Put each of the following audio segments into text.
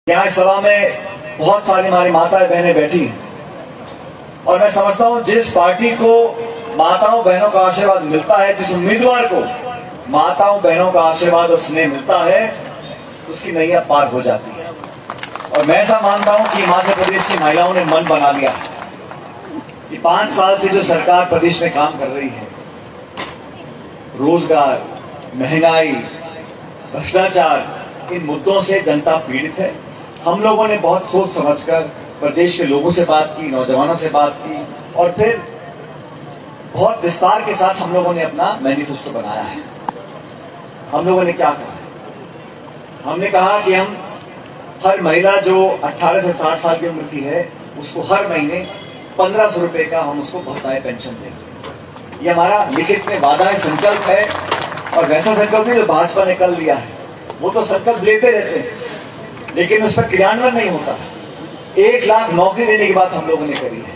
यहाँ इस सभा में बहुत सारी हमारी माताएं बहनें बैठी हैं और मैं समझता हूँ जिस पार्टी को माताओं बहनों का आशीर्वाद मिलता है, जिस उम्मीदवार को माताओं बहनों का आशीर्वाद और स्नेह मिलता है, उसकी नैया पार हो जाती है। और मैं ऐसा मानता हूँ कि हिमाचल प्रदेश की महिलाओं ने मन बना लिया है कि 5 साल से जो सरकार प्रदेश में काम कर रही है, रोजगार, महंगाई, भ्रष्टाचार, इन मुद्दों से जनता पीड़ित है। हम लोगों ने बहुत सोच समझकर प्रदेश के लोगों से बात की, नौजवानों से बात की और फिर बहुत विस्तार के साथ हम लोगों ने अपना मैनिफेस्टो बनाया है। हम लोगों ने क्या कहा? हमने कहा कि हम हर महिला जो 18 से 60 साल की उम्र की है, उसको हर महीने 1500 रुपए का हम उसको भत्ता पेंशन देंगे। ये हमारा लिखित में वादा है, संकल्प है। और वैसा संकल्प नहीं जो भाजपा ने कल लिया है, वो तो संकल्प लेते रहते हैं लेकिन उस पर क्रियान्वयन नहीं होता। 1 लाख नौकरी देने की बात हम लोगों ने करी है।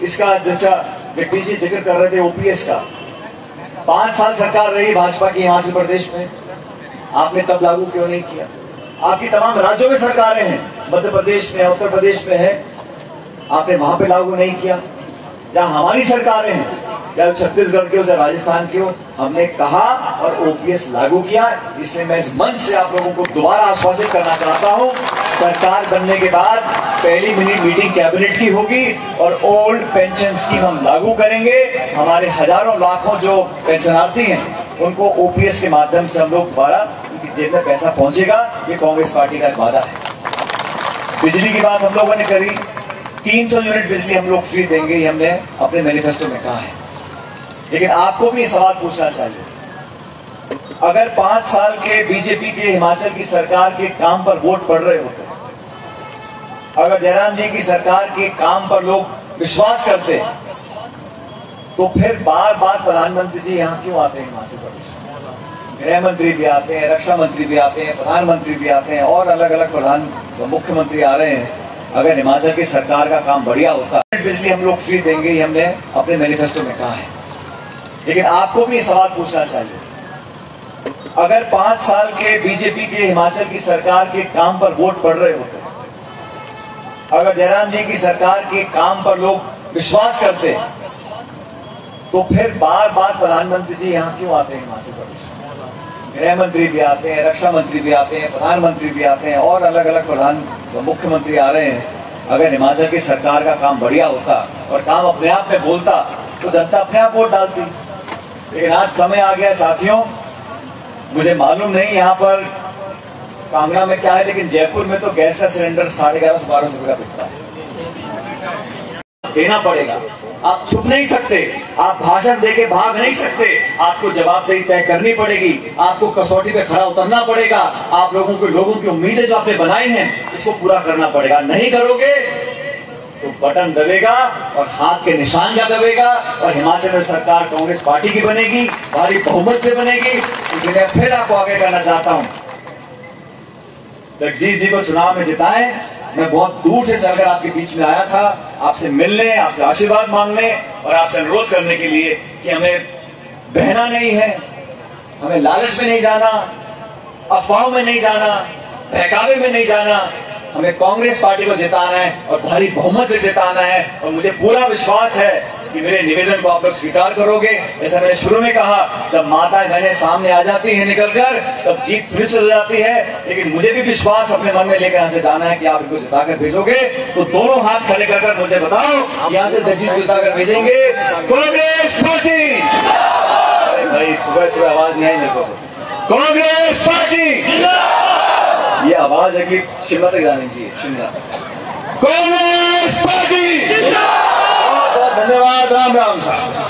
इसका जगदीश जी जिक्र कर रहे थे ओपीएस का, 5 साल सरकार रही भाजपा की हिमाचल प्रदेश में, आपने तब लागू क्यों नहीं किया? आपकी तमाम राज्यों में सरकारें हैं, मध्य प्रदेश में, उत्तर प्रदेश में है, आपने वहां पे लागू नहीं किया। जहां हमारी सरकारें हैं, चाहे छत्तीसगढ़ की हो चाहे राजस्थान की हो, हमने कहा और ओपीएस लागू किया। इसलिए मैं इस मंच से आप लोगों को दोबारा आश्वासित करना चाहता हूं, सरकार बनने के बाद पहली मिनी मीटिंग कैबिनेट की होगी और ओल्ड पेंशन स्कीम हम लागू करेंगे। हमारे हजारों लाखों जो पेंशनार्थी हैं, उनको ओपीएस के माध्यम से हम लोग दोबारा उनकी जेब में पैसा पहुंचेगा। ये कांग्रेस पार्टी का एक वादा है। बिजली की बात हम लोगों ने करी, 300 यूनिट बिजली हम लोग फ्री देंगे, ये हमने अपने मैनिफेस्टो में कहा है। लेकिन आपको भी सवाल पूछना चाहिए, अगर 5 साल के बीजेपी के हिमाचल की सरकार के काम पर वोट पड़ रहे होते, अगर जयराम जी की सरकार के काम पर लोग विश्वास करते, तो फिर बार बार प्रधानमंत्री जी यहाँ क्यों आते हैं? हिमाचल प्रदेश गृह मंत्री भी आते हैं, रक्षा मंत्री भी आते हैं, प्रधानमंत्री भी आते हैं और अलग अलग मुख्यमंत्री आ रहे हैं। अगर हिमाचल की सरकार का काम बढ़िया होता, बिजली हम लोग फ्री देंगे, ये हमने अपने मैनिफेस्टो में कहा है। लेकिन आपको भी सवाल पूछना चाहिए, अगर 5 साल के बीजेपी के हिमाचल की सरकार के काम पर वोट पड़ रहे होते, अगर जयराम जी की सरकार के काम पर लोग विश्वास करते, तो फिर बार बार प्रधानमंत्री जी यहाँ क्यों आते हैं? हिमाचल प्रदेश गृह मंत्री भी आते हैं, रक्षा मंत्री भी आते हैं, प्रधानमंत्री भी आते हैं और अलग अलग मुख्यमंत्री आ रहे हैं। अगर हिमाचल की सरकार का काम बढ़िया होता और काम अपने आप में बोलता, तो जनता अपने आप वोट डालती। लेकिन आज समय आ गया साथियों, मुझे मालूम नहीं यहाँ पर कांगड़ा में क्या है, लेकिन जयपुर में तो गैस का सिलेंडर 1150 से 1200 रुपए का बिकता है। देना पड़ेगा, आप छुप नहीं सकते, आप भाषण देके भाग नहीं सकते, आपको जवाबदेही तय करनी पड़ेगी, आपको कसौटी पे खड़ा उतरना पड़ेगा। आप लोगों की उम्मीदें जो आपने बनाई हैं, उसको पूरा करना पड़ेगा। नहीं करोगे तो बटन दबेगा और हाथ के निशान का दबेगा और हिमाचल में सरकार कांग्रेस पार्टी की बनेगी, भारी बहुमत से बनेगी। इसलिए फिर आपको आगे करना चाहता हूं, जगदीश जी को चुनाव में जिताएं। मैं बहुत दूर से चलकर आपके बीच में आया था, आपसे मिलने, आपसे आशीर्वाद मांगने और आपसे अनुरोध करने के लिए कि हमें बहना नहीं है, हमें लालच में नहीं जाना, अफवाहों में नहीं जाना, बहकावे में नहीं जाना। हमें कांग्रेस पार्टी को जिताना है और भारी बहुमत से जिताना है। और मुझे पूरा विश्वास है कि मेरे निवेदन को आप लोग स्वीकार करोगे। जैसा मैंने शुरू में कहा, जब माताएं बहनें सामने आ जाती हैं निकलकर, तब जीत सुनिश्चित हो जाती है। लेकिन मुझे भी विश्वास अपने मन में लेकर यहाँ से जाना है कि आप इनको जिताकर भेजोगे। तो दोनों हाथ खड़े कर मुझे बताओ, यहाँ से जगदीश जिताकर भेजेंगे कांग्रेस पार्टी। अरे भाई, सुबह सुबह आवाज नहीं आई मेरे को। कांग्रेस पार्टी, ये आवाज है कि शिमला तक जानी चाहिए। शिमला कांग्रेस पार्टी। बहुत बहुत धन्यवाद। राम राम साहब।